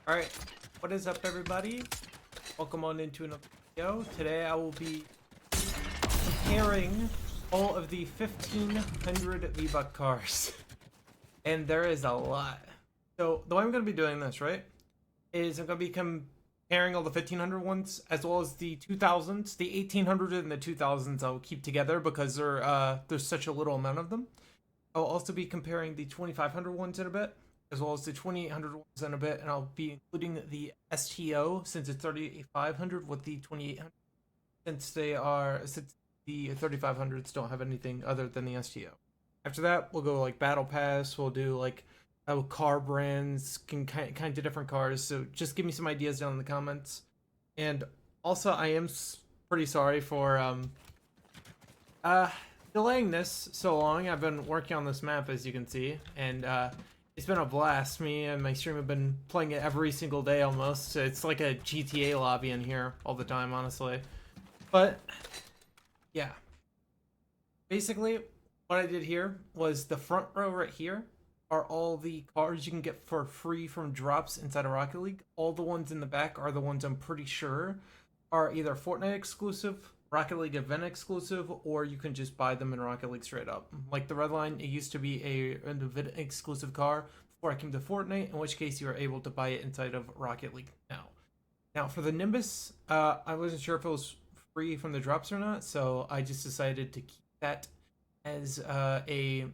Alright, what is up everybody? Welcome on into another video. Today I will be comparing all of the 1500 VBuck cars. And there is a lot. So the way I'm going to be doing this, right, is I'm going to be comparing all the 1500 ones as well as the 2000s. The 1800 and the 2000s I'll keep together because there's such a little amount of them. I'll also be comparing the 2500 ones in a bit, as well as the 2800 ones in a bit, and I'll be including the STO since it's 3500 with the 2800 since the 3500s don't have anything other than the STO. After that, we'll go like battle pass. We'll do like car brands, kind of different cars. So just give me some ideas down in the comments. And also, I am pretty sorry for delaying this so long. I've been working on this map, as you can see, and it's been a blast. Me and my stream have been playing it every single day almost. It's like a GTA lobby in here all the time, honestly. But yeah, basically what I did here was the front row right here are all the cars you can get for free from drops inside of Rocket League. All the ones in the back are the ones I'm pretty sure are either Fortnite exclusive, Rocket League event exclusive, or you can just buy them in Rocket League straight up. Like the red line, it used to be an event exclusive car before I came to Fortnite, in which case you are able to buy it inside of Rocket League now. Now for the Nimbus, I wasn't sure if it was free from the drops or not, so I just decided to keep that as a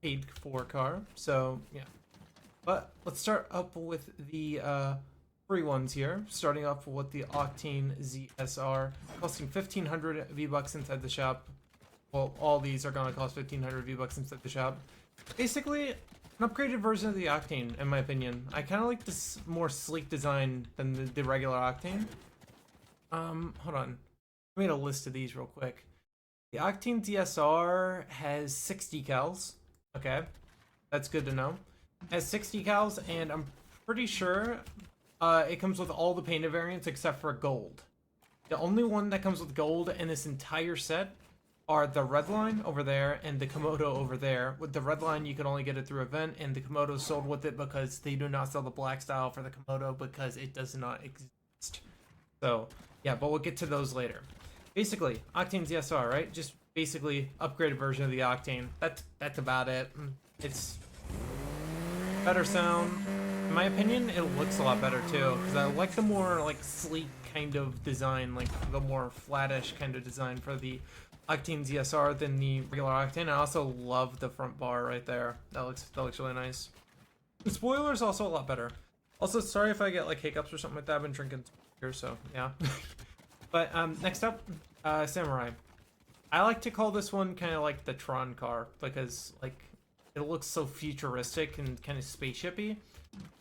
paid for car. So yeah, but let's start up with the free ones here, starting off with the Octane ZSR, costing 1500 V-Bucks inside the shop. Well, all these are going to cost 1500 V-Bucks inside the shop. Basically, an upgraded version of the Octane, in my opinion. I kind of like this more sleek design than the regular Octane. Hold on. I made a list of these real quick. The Octane ZSR has 6 decals. Okay, that's good to know. It has 6 decals, and I'm pretty sure it comes with all the painted variants except for gold. The only one that comes with gold in this entire set are the red line over there and the Komodo over there. With the red line, you can only get it through event, and the Komodo sold with it because they do not sell the black style for the Komodo because it does not exist. So yeah, but we'll get to those later. Basically, Octane ZSR, right? Just basically upgraded version of the Octane. That's about it. It's better sound. In my opinion, it looks a lot better too, because I like the more like sleek kind of design, like the more flattish kind of design for the Octane ZSR than the regular Octane. I also love the front bar right there. That looks really nice. The spoiler is also a lot better. Also, sorry if I get like hiccups or something like that. I've been drinking here, so yeah. But next up, Samurai. I like to call this one kind of like the Tron car because like it looks so futuristic and kind of spaceshipy.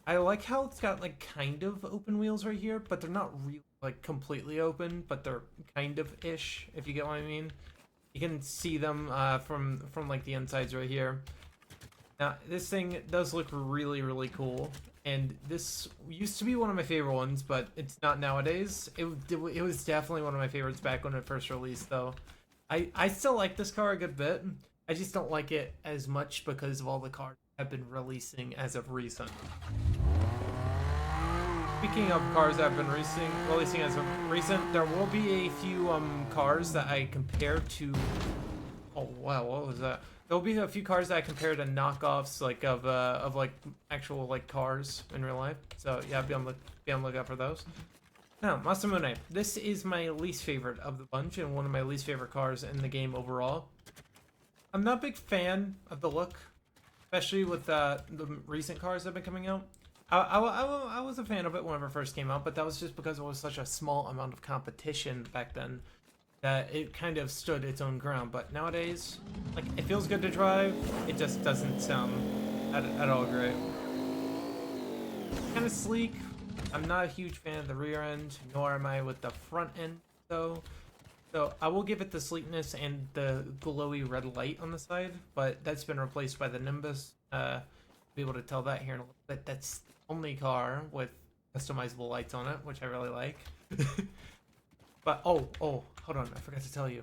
I like how it's got like kind of open wheels right here, but they're not really like completely open, but they're kind of ish, if you get what I mean. You can see them from like the insides right here. Now this thing does look really cool, and this used to be one of my favorite ones, but it's not nowadays. It was definitely one of my favorites back when it first released, though. I still like this car a good bit. I just don't like it as much because of all the cars have been releasing as of recent. Speaking of cars that have been releasing as of recent, there will be a few cars that I compare to. Oh wow, what was that? There'll be a few cars that I compare to knockoffs, like of like actual like cars in real life. So yeah, be on the lookout for those. Now, Masamune. This is my least favorite of the bunch and one of my least favorite cars in the game overall. I'm not a big fan of the look, especially with the recent cars that have been coming out. I was a fan of it whenever it first came out, but that was just because it was such a small amount of competition back then that it kind of stood its own ground. But nowadays, like, it feels good to drive, it just doesn't sound at all great. Kind of sleek. I'm not a huge fan of the rear end, nor am I with the front end, though. So I will give it the sleekness and the glowy red light on the side, but that's been replaced by the Nimbus. Be able to tell that here in a little bit. That's the only car with customizable lights on it, which I really like. But oh, hold on, I forgot to tell you.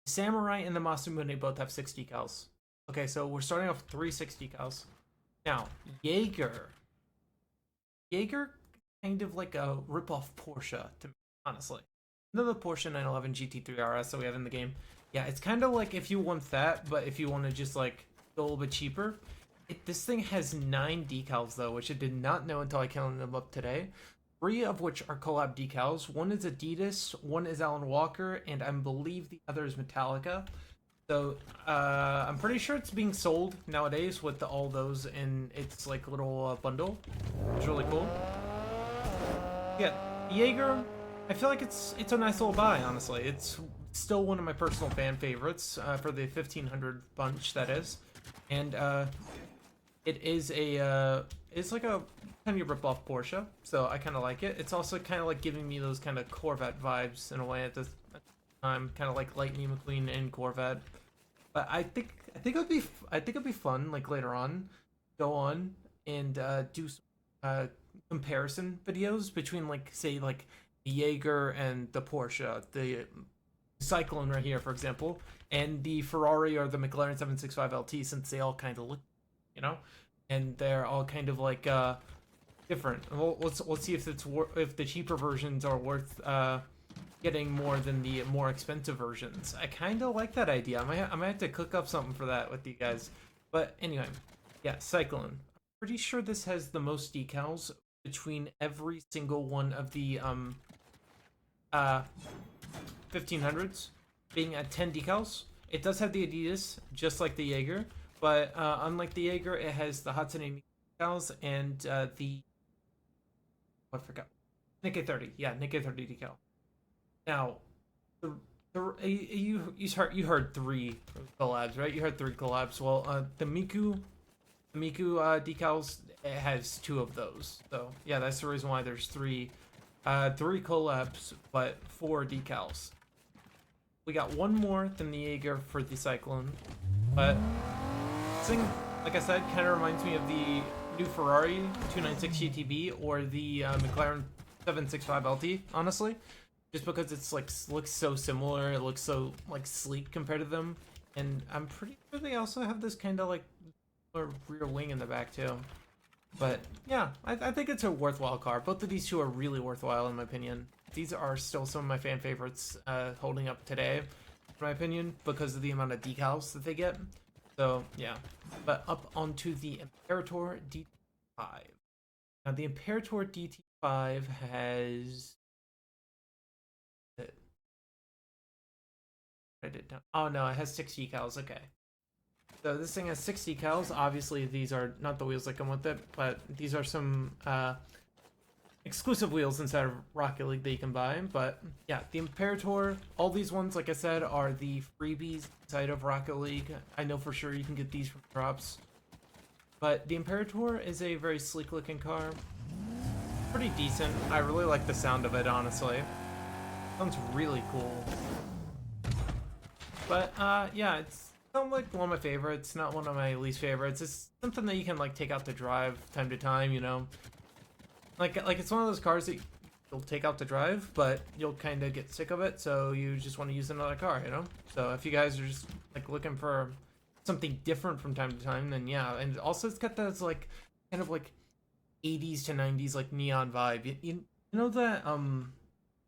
Samurai and the Masamune both have 6 decals. Okay, so we're starting off with 3 6 decals. Now, Jaeger Jaeger kind of like a rip-off Porsche to me, honestly. Another Porsche 911 GT3 RS that we have in the game. Yeah, it's kind of like if you want that, but if you want to just like go a little bit cheaper. This thing has 9 decals though, which I did not know until I counted them up today. 3 of which are collab decals. One is Adidas, one is Alan Walker, and I believe the other is Metallica. So I'm pretty sure it's being sold nowadays with all those in its like little bundle. It's really cool. Yeah, Jaeger. I feel like it's a nice little buy. Honestly, it's still one of my personal fan favorites for the 1500 bunch that is, and it is it's like a kind of rip-off Porsche, so I kind of like it. It's also kind of like giving me those kind of Corvette vibes in a way at this time, kind of like Lightning McQueen and Corvette. But I think it'd be fun like later on, go on and do some, comparison videos between like say like the Jaeger and the Porsche, the Cyclone right here, for example, and the Ferrari or the McLaren 765 LT, since they all kind of look, you know, and they're all kind of like different. Let's see if if the cheaper versions are worth getting more than the more expensive versions. I kind of like that idea. I might have to cook up something for that with you guys. But anyway, yeah, Cyclone. I'm pretty sure this has the most decals between every single one of the 1500s, being at 10 decals. It does have the Adidas, just like the Jaeger, but unlike the Jaeger, it has the Hudson and decals and the I forgot Nikkei 30. Yeah, Nikkei 30 decal. Now, you heard 3 collabs, right? You heard 3 collabs. Well, the Miku decals, it has 2 of those. So yeah, that's the reason why there's 3 collabs, but 4 decals. We got one more than the Jaeger for the Cyclone, but this thing, like I said, kind of reminds me of the new Ferrari 296 GTB or the McLaren 765 LT, honestly, just because it's like looks so similar. It looks so like sleek compared to them, and I'm pretty sure they also have this kind of like rear wing in the back too. But yeah, I think it's a worthwhile car. Both of these two are really worthwhile in my opinion. These are still some of my fan favorites holding up today, in my opinion, because of the amount of decals that they get. So yeah, but up onto the Imperator DT5. Now the Imperator DT5 has... Write it down. Oh no, it has 6 decals, okay. So this thing has 6 decals. Obviously, these are not the wheels that come with it, but these are some exclusive wheels inside of Rocket League that you can buy. But yeah, the Imperator, all these ones, like I said, are the freebies inside of Rocket League. I know for sure you can get these from drops. But the Imperator is a very sleek looking car. Pretty decent. I really like the sound of it, honestly. Sounds really cool. But yeah, it's not like one of my favorites, not one of my least favorites. It's something that you can like take out to drive time to time, you know. Like it's one of those cars that you'll take out to drive, but you'll kind of get sick of it, so you just want to use another car, you know. So if you guys are just like looking for something different from time to time, then yeah. And also it's got those like kind of like 80s to 90s like neon vibe. You know that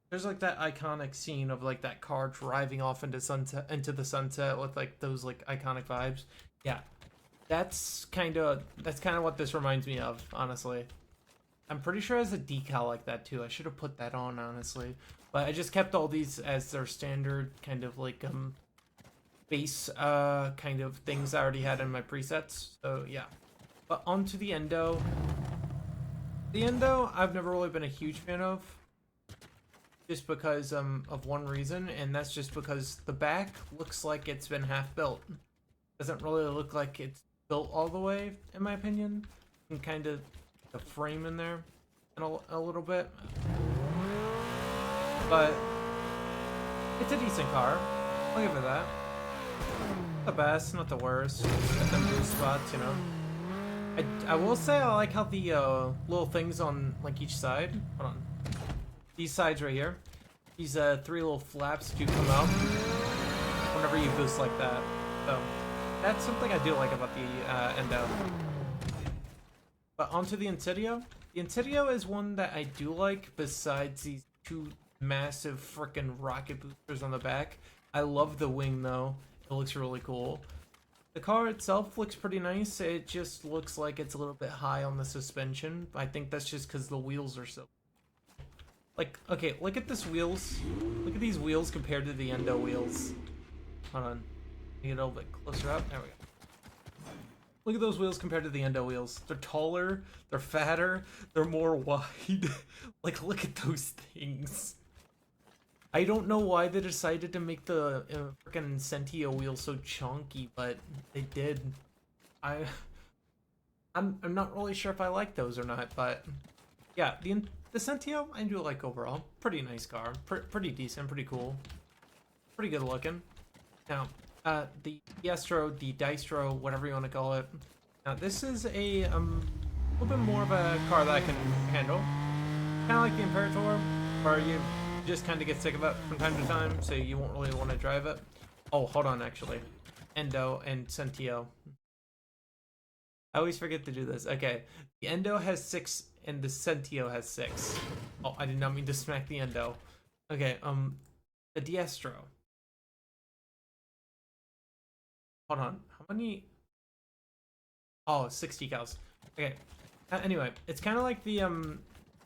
there's like that iconic scene of like that car driving off into the sunset with like those like iconic vibes. Yeah, that's kind of what this reminds me of, honestly. I'm pretty sure it has a decal like that too. I should have put that on, honestly, but I just kept all these as their standard kind of like base kind of things I already had in my presets. So yeah, but onto the Endo. The Endo I've never really been a huge fan of, just because of one reason, and that's just because the back looks like it's been half built. Doesn't really look like it's built all the way, in my opinion. And kind of the frame in there and a little bit. But it's a decent car. I'll give it that. Not the best, not the worst. Got them blue spots, you know. I will say I like how the little things on like each side. Hold on. These sides right here, these 3 little flaps do come out whenever you boost like that. So that's something I do like about the Endo. But onto the Insidio. The Incendio is one that I do like, besides these two massive freaking rocket boosters on the back. I love the wing though. It looks really cool. The car itself looks pretty nice. It just looks like it's a little bit high on the suspension. I think that's just because the wheels are so... Like, okay, look at this wheels. Look at these wheels compared to the Endo wheels. Hold on. Get a little bit closer up. There we go. Look at those wheels compared to the Endo wheels. They're taller, they're fatter, they're more wide. Like, look at those things. I don't know why they decided to make the freaking Incentio wheel so chunky, but they did. I'm not really sure if I like those or not, but yeah, the Incentio I do like overall. Pretty nice car, pretty decent, pretty cool, pretty good looking. Now, the Diestro, the Distro, whatever you want to call it. Now, this is a little bit more of a car that I can handle. Kind of like the Imperator, where you just kind of get sick of it from time to time, so you won't really want to drive it. Oh, hold on, actually. Endo and Centio. I always forget to do this. Okay, the Endo has 6 and the Centio has 6. Oh, I did not mean to smack the Endo. Okay, the Diestro. Hold on, how many? Oh, 60 cows. Okay. Anyway, it's kind of like the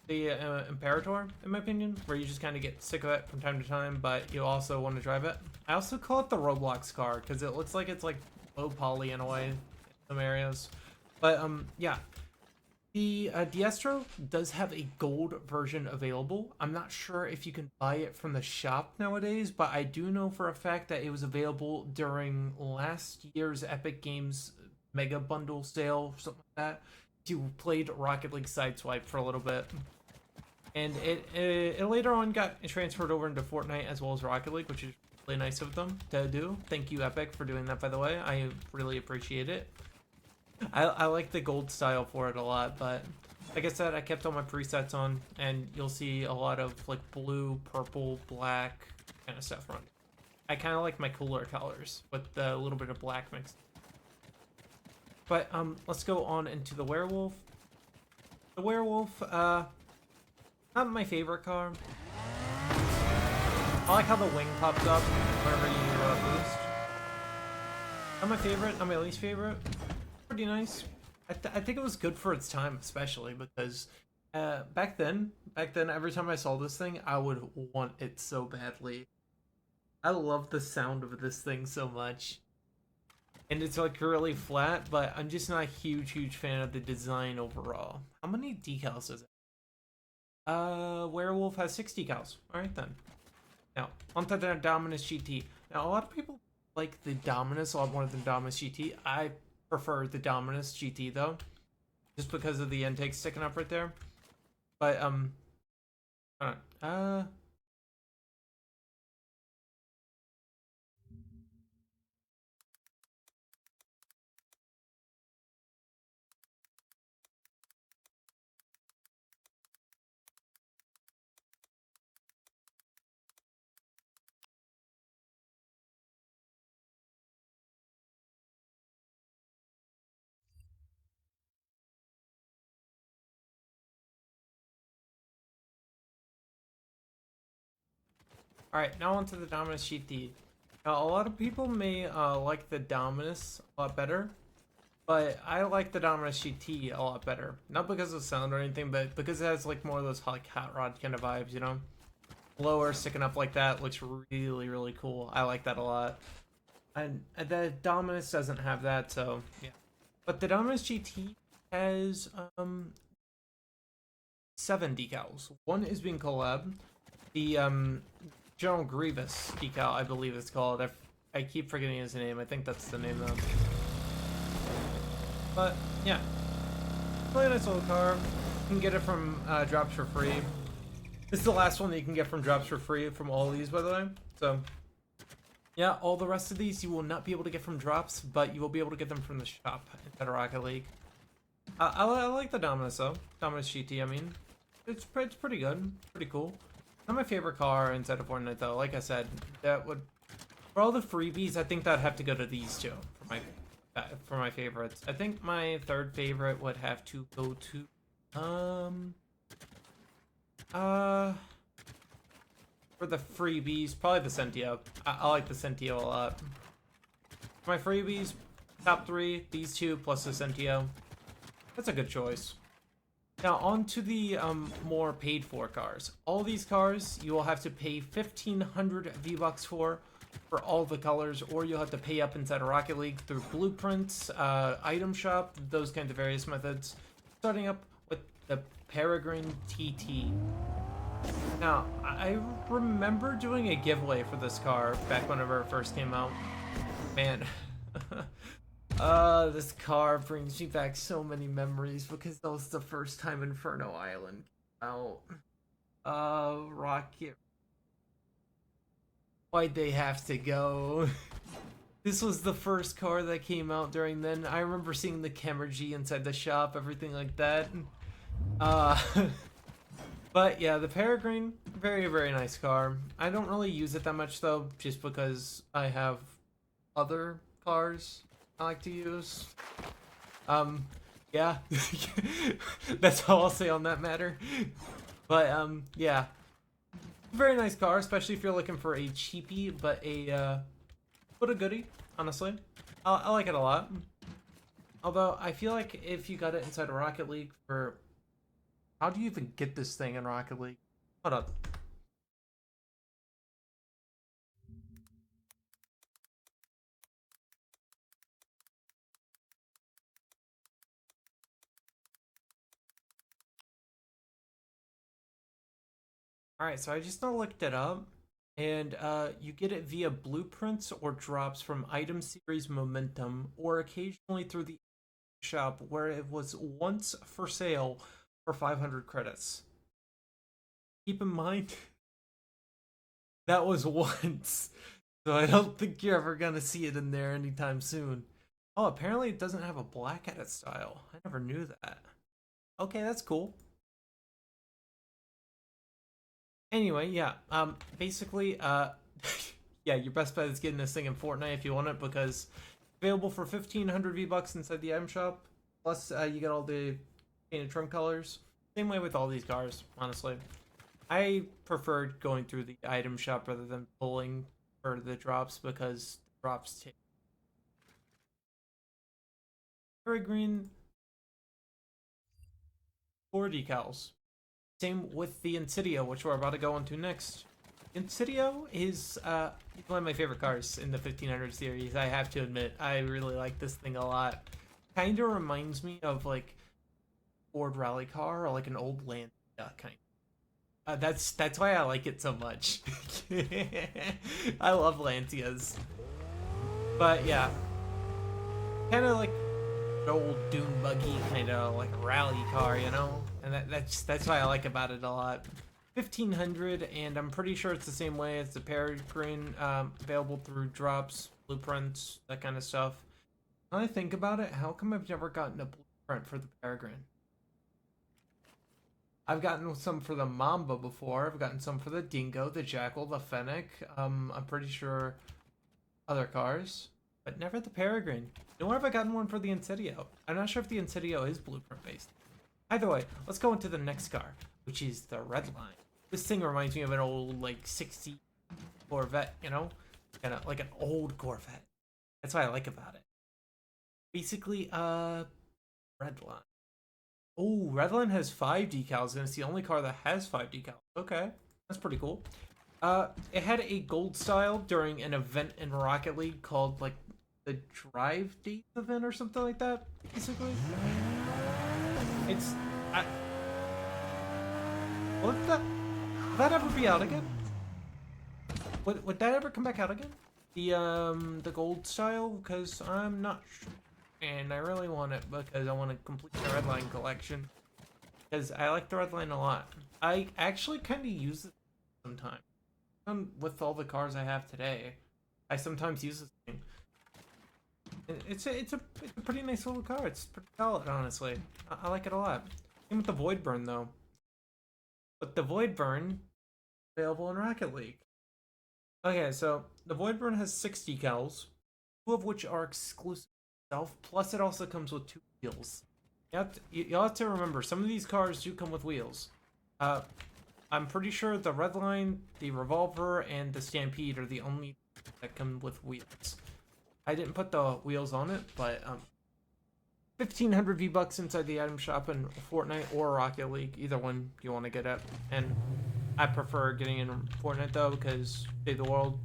Imperator, in my opinion, where you just kind of get sick of it from time to time, but you also want to drive it. I also call it the Roblox car because it looks like it's like low poly in a way in some areas. But yeah, the Diestro does have a gold version available. I'm not sure if you can buy it from the shop nowadays, but I do know for a fact that it was available during last year's Epic Games Mega Bundle sale, something like that. You played Rocket League Sideswipe for a little bit, and it later on got transferred over into Fortnite as well as Rocket League, which is really nice of them to do. Thank you, Epic, for doing that, by the way. I really appreciate it. I like the gold style for it a lot, but like I said, I kept all my presets on, and you'll see a lot of like blue, purple, black kind of stuff running. I kind of like my cooler colors with a little bit of black mixed. But let's go on into the Werewolf. The Werewolf, not my favorite car. I like how the wing pops up whenever you boost. Not my favorite, not my least favorite. Pretty nice. I think it was good for its time, especially because back then, every time I saw this thing, I would want it so badly. I love the sound of this thing so much. And it's like really flat, but I'm just not a huge fan of the design overall. How many decals is it? Werewolf has 6 decals. Alright then. Now, onto the Dominus GT. Now, a lot of people like the Dominus a lot more than Dominus GT. I prefer the Dominus GT though, just because of the intake sticking up right there. But alright, now onto the Dominus GT. Now, a lot of people may like the Dominus a lot better, but I like the Dominus GT a lot better. Not because of the sound or anything, but because it has like more of those like hot rod kind of vibes, you know? Lower sticking up like that looks really cool. I like that a lot. And the Dominus doesn't have that, so yeah. But the Dominus GT has 7 decals. One is being collabed. The General Grievous decal, I believe it's called. I keep forgetting his name. I think that's the name though. But yeah, really nice little car. You can get it from drops for free. This is the last one that you can get from drops for free from all of these, by the way. So yeah, all the rest of these you will not be able to get from drops, but you will be able to get them from the shop at Rocket League. I like the Dominus though. Dominus GT, I mean. It's pretty good. Pretty cool. Not my favorite car inside of Fortnite though. Like I said, that would... For all the freebies, I think that'd have to go to these two for my favorites. I think my third favorite would have to go to Um, uh, for the freebies, probably the Sentio. I like the Sentio a lot. For my freebies, top 3, these 2 plus the Sentio. That's a good choice. Now, on to the more paid-for cars. All these cars, you will have to pay 1,500 V-Bucks for all the colors, or you'll have to pay up inside of Rocket League through blueprints, item shop, those kinds of various methods. Starting up with the Peregrine TT. Now, I remember doing a giveaway for this car back whenever it first came out. Man. This car brings me back so many memories because that was the first time Inferno Island came out. Rocket. Why'd they have to go? This was the first car that came out during then. I remember seeing the Kemergy inside the shop, everything like that. But yeah, the Peregrine, very, very nice car. I don't really use it that much though, just because I have other cars I like to use. Yeah. That's all I'll say on that matter. But, yeah. Very nice car, especially if you're looking for a cheapie, but a goodie, honestly. I like it a lot. Although, I feel like if you got it inside of Rocket League for... How do you even get this thing in Rocket League? Hold up. Alright, so I just now looked it up, and you get it via blueprints or drops from item series Momentum, or occasionally through the shop where it was once for sale for 500 credits. Keep in mind, that was once, so I don't think you're ever gonna see it in there anytime soon. Oh, apparently it doesn't have a black edit style. I never knew that. Okay, that's cool. Anyway, yeah, basically, yeah, your best bet is getting this thing in Fortnite if you want it, because available for 1,500 V-Bucks inside the item shop, plus you get all the painted trim colors. Same way with all these cars, honestly. I preferred going through the item shop rather than pulling for the drops, because drops take very green 4 decals. Same with the Insidio, which we're about to go into next. Insidio is one of my favorite cars in the 1500 series, I have to admit. I really like this thing a lot. Kind of reminds me of like Ford rally car or like an old Lancia kind. That's why I like it so much. I love Lancias. But yeah, kind of like an old dune buggy kind of like a rally car, you know? And that's why I like about it a lot. 1,500, and I'm pretty sure it's the same way as the Peregrine, available through drops, blueprints, that kind of stuff. When I think about it, how come I've never gotten a blueprint for the Peregrine? I've gotten some for the Mamba before. I've gotten some for the Dingo, the Jackal, the Fennec. I'm pretty sure other cars, but never the Peregrine. Nor have I gotten one for the Insidio. I'm not sure if the Insidio is blueprint based. Either way, let's go into the next car, which is the Redline. This thing reminds me of an old, like, 60 Corvette, you know? Kind of like an old Corvette. That's what I like about it. Basically, Redline. Oh, Redline has 5 decals, and it's the only car that has 5 decals. Okay, that's pretty cool. It had a gold style during an event in Rocket League called, like, the Drive Dates event or something like that, basically. It's... Will that ever be out again? Would that ever come back out again? The gold style? Because I'm not sure. And I really want it because I want to complete the Redline collection. Because I like the Redline a lot. I actually kind of use it sometimes. With all the cars I have today, I sometimes use this thing. And it's a pretty nice little car. It's pretty solid, honestly. I like it a lot. Same with the Void Burn, though. But the Void Burn, available in Rocket League. Okay, so the Void Burn has 6 decals, 2 of which are exclusive to itself, plus it also comes with 2 wheels. You'll have to remember, some of these cars do come with wheels. I'm pretty sure the Redline, the Revolver, and the Stampede are the only that come with wheels. I didn't put the wheels on it, but 1,500 V-Bucks inside the item shop in Fortnite or Rocket League, either one you want to get at. And I prefer getting in Fortnite though, because Save the World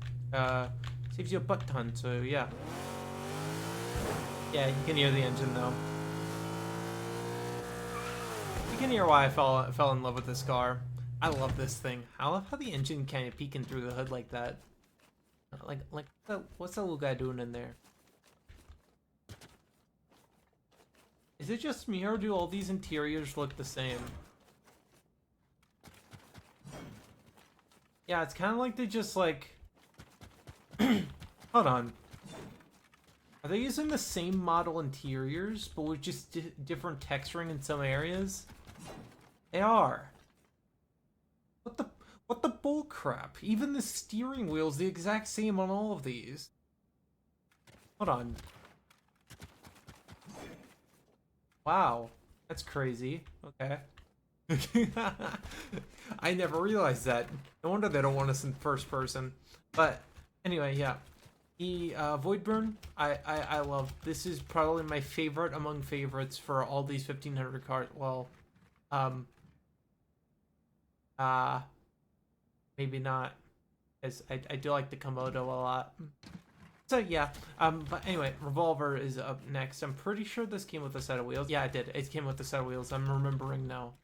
saves you a butt ton, so yeah. Yeah, you can hear the engine though. You can hear why I fell in love with this car. I love this thing. I love how the engine kind of peeking through the hood like that. Like what's that little guy doing in there? Is it just me, or do all these interiors look the same? Yeah, it's kind of like they just like... Hold on. Are they using the same model interiors, but with just different texturing in some areas? They are. What the bull crap? Even the steering wheel's the exact same on all of these. Hold on. Wow, that's crazy. Okay. I never realized that. No wonder they don't want us in first person. But anyway, yeah. The Voidburn, I love. This is probably my favorite among favorites for all these 1,500 cars. Well, maybe not, because I do like the Komodo a lot. So yeah, but anyway, Revolver is up next. I'm pretty sure this came with a set of wheels. Yeah, it did. It came with a set of wheels. I'm remembering now.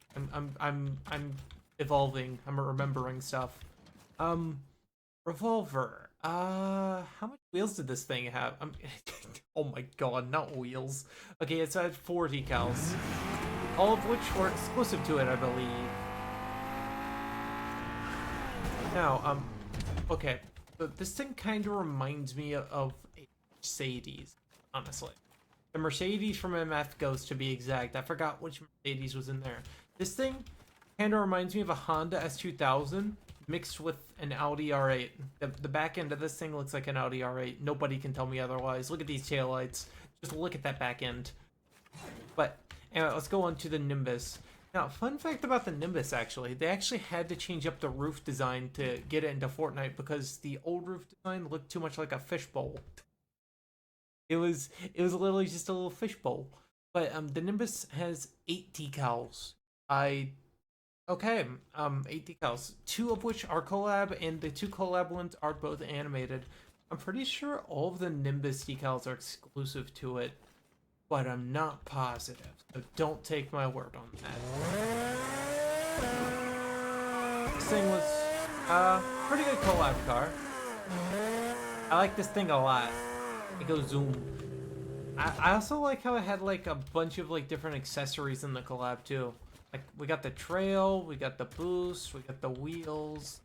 I'm evolving. I'm remembering stuff. Revolver. How much wheels did this thing have? Oh my god, not wheels. Okay, it's had 4 decals, all of which were exclusive to it, I believe. Now, okay. But this thing kind of reminds me of a Mercedes, honestly. The Mercedes from MF Ghost, to be exact. I forgot which Mercedes was in there. This thing kind of reminds me of a Honda S2000 mixed with an Audi R8. The back end of this thing looks like an Audi R8. Nobody can tell me otherwise. Look at these taillights. Just look at that back end. But anyway, let's go on to the Nimbus. Now, fun fact about the Nimbus, actually, they actually had to change up the roof design to get it into Fortnite because the old roof design looked too much like a fishbowl. It was literally just a little fishbowl. But the Nimbus has 8 decals. 8 decals. 2 of which are collab, and the 2 collab ones are both animated. I'm pretty sure all of the Nimbus decals are exclusive to it, but I'm not positive, so don't take my word on that. This thing was a pretty good collab car. I like this thing a lot. It goes zoom. I also like how it had like a bunch of like different accessories in the collab too. Like we got the trail, we got the boost, we got the wheels.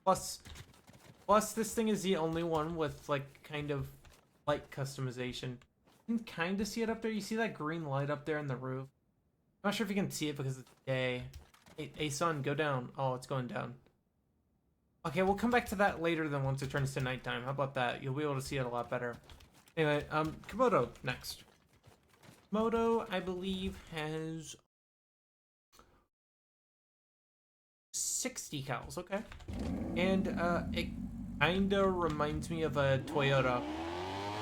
Plus this thing is the only one with like kind of light customization. You can kind of see it up there. You see that green light up there in the roof? I'm not sure if you can see it because it's day. Hey, sun, go down. Oh, it's going down. Okay, we'll come back to that later than once it turns to nighttime. How about that? You'll be able to see it a lot better. Anyway, Komodo next. Komodo, I believe, has 6 decals, okay. And it kinda reminds me of a Toyota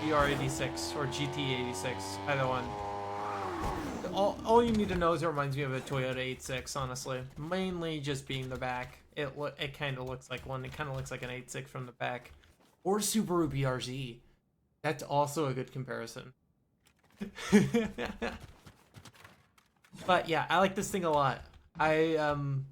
GR86 or GT86, either one. All you need to know is it reminds me of a Toyota 86, honestly. Mainly just being the back. It kind of looks like one. It kind of looks like an 86 from the back. Or Subaru BRZ. That's also a good comparison. But yeah, I like this thing a lot. I'm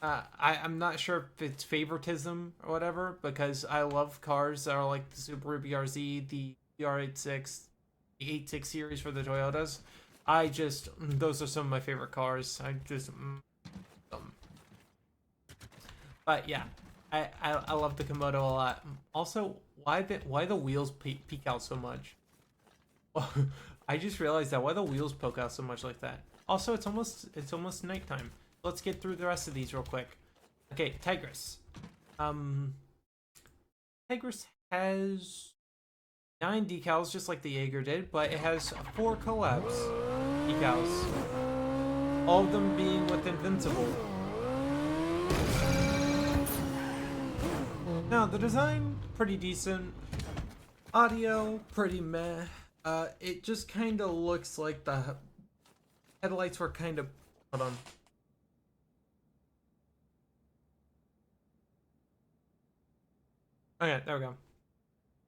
not sure if it's favoritism or whatever, because I love cars that are like the Subaru BRZ, the BR86, the 86 series for the Toyotas. Those are some of my favorite cars. But yeah, I love the Komodo a lot. Also, why the wheels peek out so much? I just realized that. Why the wheels poke out so much like that? Also, it's almost nighttime. Let's get through the rest of these real quick. Okay, Tigress. Tigress has 9 decals, just like the Jaeger did, but it has 4 collabs. decals. All of them being with Invincible. Now, the design, pretty decent. Audio, pretty meh. It just kind of looks like the headlights were kind of... Hold on. Okay, there we go.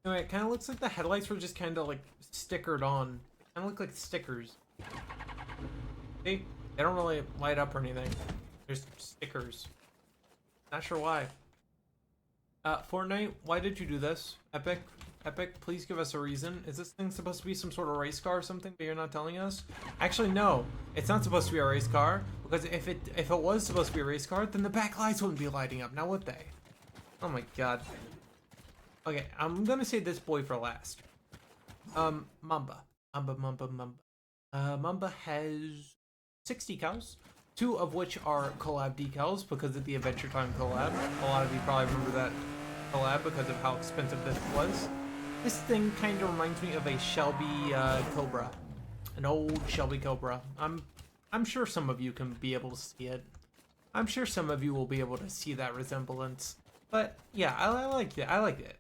Anyway, it kind of looks like the headlights were just kind of like stickered on. Kind of look like stickers. See? They don't really light up or anything. There's stickers. Not sure why. Fortnite, why did you do this? Epic, please give us a reason. Is this thing supposed to be some sort of race car or something, but you're not telling us? Actually, no. It's not supposed to be a race car, because if it was supposed to be a race car, then the back lights wouldn't be lighting up, now would they? Oh my god. Okay, I'm gonna say this boy for last. Mamba. Mamba has 6 decals, 2 of which are collab decals because of the Adventure Time collab. A lot of you probably remember that collab because of how expensive this was. This thing kind of reminds me of a Shelby Cobra, an old Shelby Cobra. I'm sure some of you can be able to see it. I'm sure some of you will be able to see that resemblance. But yeah, I like it. I like it.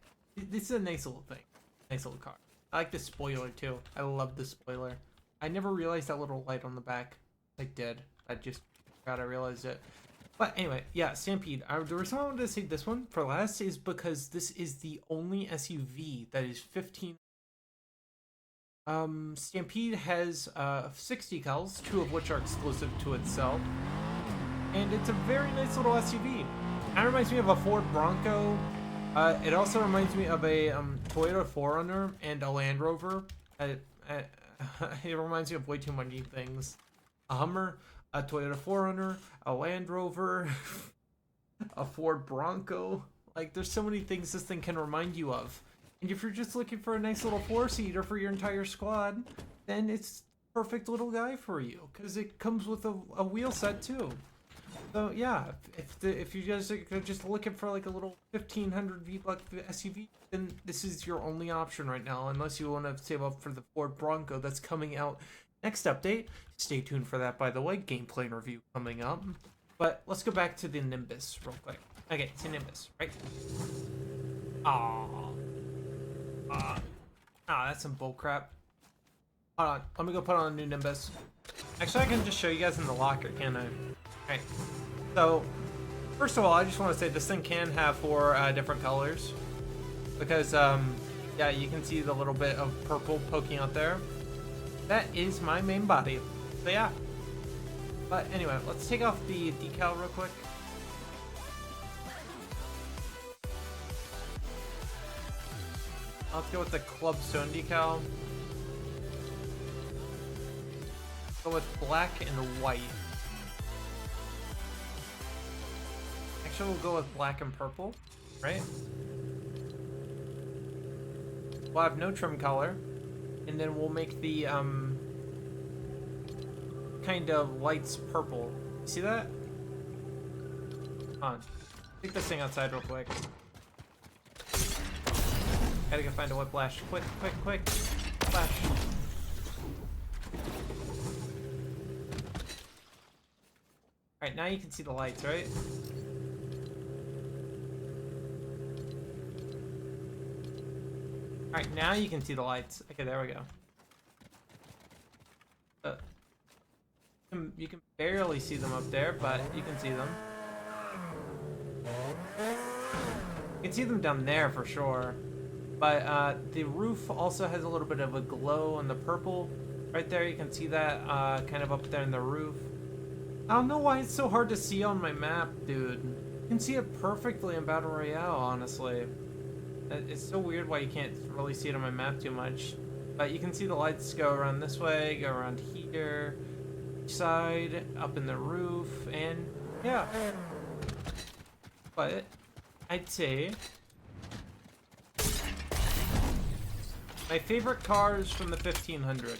This is a nice little thing, nice little car. I like the spoiler too. I love the spoiler. I never realized that little light on the back. I did. I just forgot I realized it. But anyway, yeah, Stampede. The reason I wanted to say this one for last is because this is the only SUV that is 15. Stampede has 6 decals, 2 of which are exclusive to itself. And it's a very nice little SUV. It reminds me of a Ford Bronco. It also reminds me of a Toyota 4Runner and a Land Rover. It reminds me of way too many things. A Hummer, a Toyota 4Runner, a Land Rover, a Ford Bronco. Like, there's so many things this thing can remind you of. And if you're just looking for a nice little 4-seater for your entire squad, then it's perfect little guy for you, because it comes with a wheel set too. So yeah, if you guys are just looking for like a little 1500 VBuck SUV, then this is your only option right now, unless you want to save up for the Ford Bronco that's coming out next update. Stay tuned for that, by the way. Gameplay and review coming up. But let's go back to the Nimbus real quick. Okay, it's a Nimbus, right? That's some bullcrap. Hold on, let me go put on a new Nimbus. Actually, I can just show you guys in the locker, can't I? Alright, so first of all, I just want to say this thing can have 4 different colors, because yeah, you can see the little bit of purple poking out there. That is my main body, so yeah. But anyway, let's take off the decal real quick. Let's go with the Club Stone decal. Go with black and white. Actually, we'll go with black and purple, right? We'll have no trim color, and then we'll make the kind of lights purple. See that? Come on, take this thing outside real quick. Gotta go find a whiplash. Quick, quick, quick! Flash. Alright, now you can see the lights, right? Alright, now you can see the lights. Okay, there we go. You can barely see them up there, but you can see them. You can see them down there for sure. But the roof also has a little bit of a glow on the purple. Right there, you can see that kind of up there in the roof. I don't know why it's so hard to see on my map, dude. You can see it perfectly in Battle Royale, honestly. It's so weird why you can't really see it on my map too much. But you can see the lights go around this way, go around here, each side, up in the roof, and yeah. But I'd say my favorite cars from the 1500.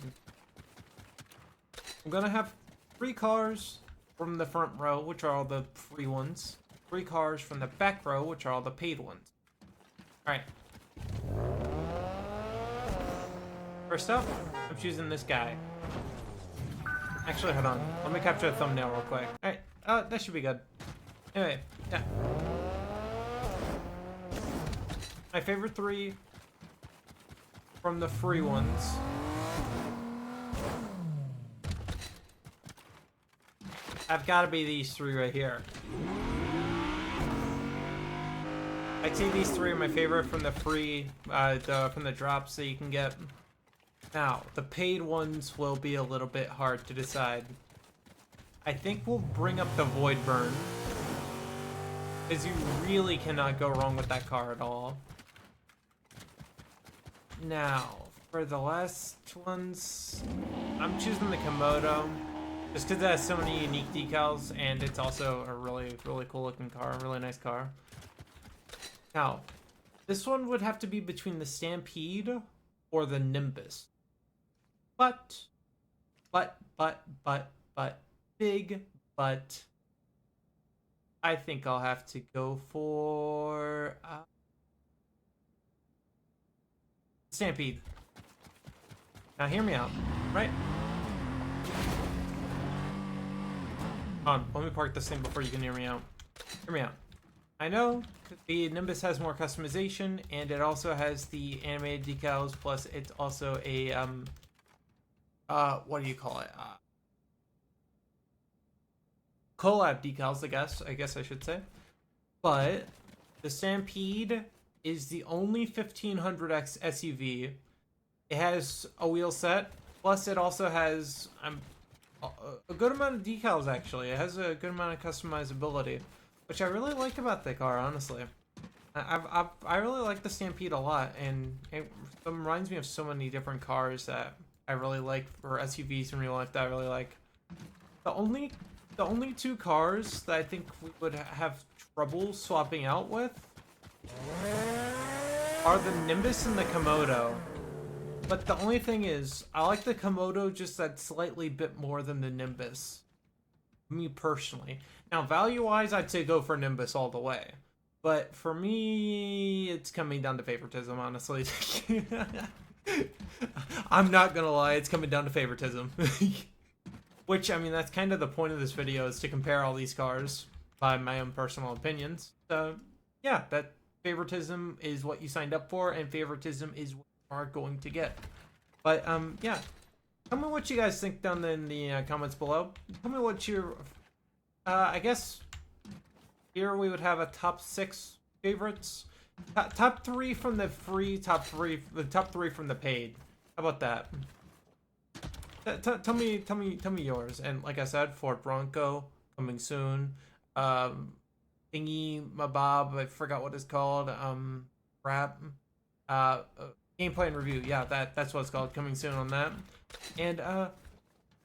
I'm gonna have 3 cars from the front row, which are all the free ones. 3 cars from the back row, which are all the paid ones. Alright. First up, I'm choosing this guy. Actually, hold on. Let me capture a thumbnail real quick. Alright, that should be good. Anyway, yeah. My favorite 3 from the free ones. Have got to be these 3 right here. I'd say these 3 are my favorite from the free, from the drops that you can get. Now, the paid ones will be a little bit hard to decide. I think we'll bring up the Void Burn, because you really cannot go wrong with that car at all. Now, for the last ones, I'm choosing the Komodo, just because it has so many unique decals, and it's also a really, really cool looking car, really nice car. Now, this one would have to be between the Stampede or the Nimbus. But, big but, I think I'll have to go for Stampede. Now hear me out, right? Hold on, let me park this thing before you can hear me out. Hear me out. I know the Nimbus has more customization, and it also has the animated decals, plus it's also a, what do you call it? Collab decals, I guess I should say. But the Stampede is the only 1500X SUV. It has a wheel set, plus it also has a good amount of decals, actually. It has a good amount of customizability, which I really like about the car, honestly. I really like the Stampede a lot, and it reminds me of so many different cars that I really like, for SUVs in real life that I really like. The only 2 cars that I think we would have trouble swapping out with are the Nimbus and the Komodo. But the only thing is, I like the Komodo just that slightly bit more than the Nimbus. Me personally. Now, value-wise, I'd say go for Nimbus all the way. But for me, it's coming down to favoritism, honestly. I'm not gonna lie, it's coming down to favoritism. Which, I mean, that's kind of the point of this video, is to compare all these cars by my own personal opinions. So, yeah, that favoritism is what you signed up for, and favoritism is what you are going to get. But, yeah. Tell me what you guys think down in the comments below. Tell me what your... I guess here we would have a top 6 favorites. Top 3 from the free, top 3 from the paid. How about that? Tell me yours. And like I said, Ford Bronco coming soon. Thingy Mabob, I forgot what it's called. Rap. Gameplay and review. Yeah, that's what it's called. Coming soon on that. And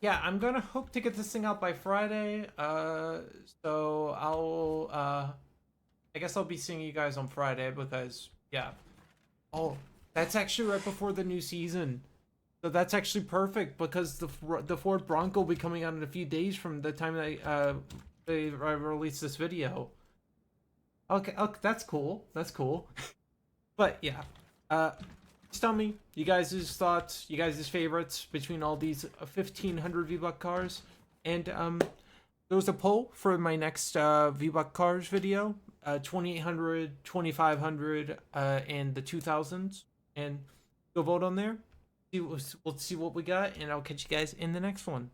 yeah, I'm gonna hope to get this thing out by Friday. So I'll I guess I'll be seeing you guys on Friday, because yeah. Oh, that's actually right before the new season. So that's actually perfect, because the Ford Bronco will be coming out in a few days from the time they release this video. Okay, that's cool. That's cool. But yeah, just tell me you guys' thoughts, you guys' favorites between all these 1500 VBuck cars. And there was a poll for my next VBuck cars video, 2800, 2500, and the 2000s, and go vote on there. We'll see what we got, and I'll catch you guys in the next one.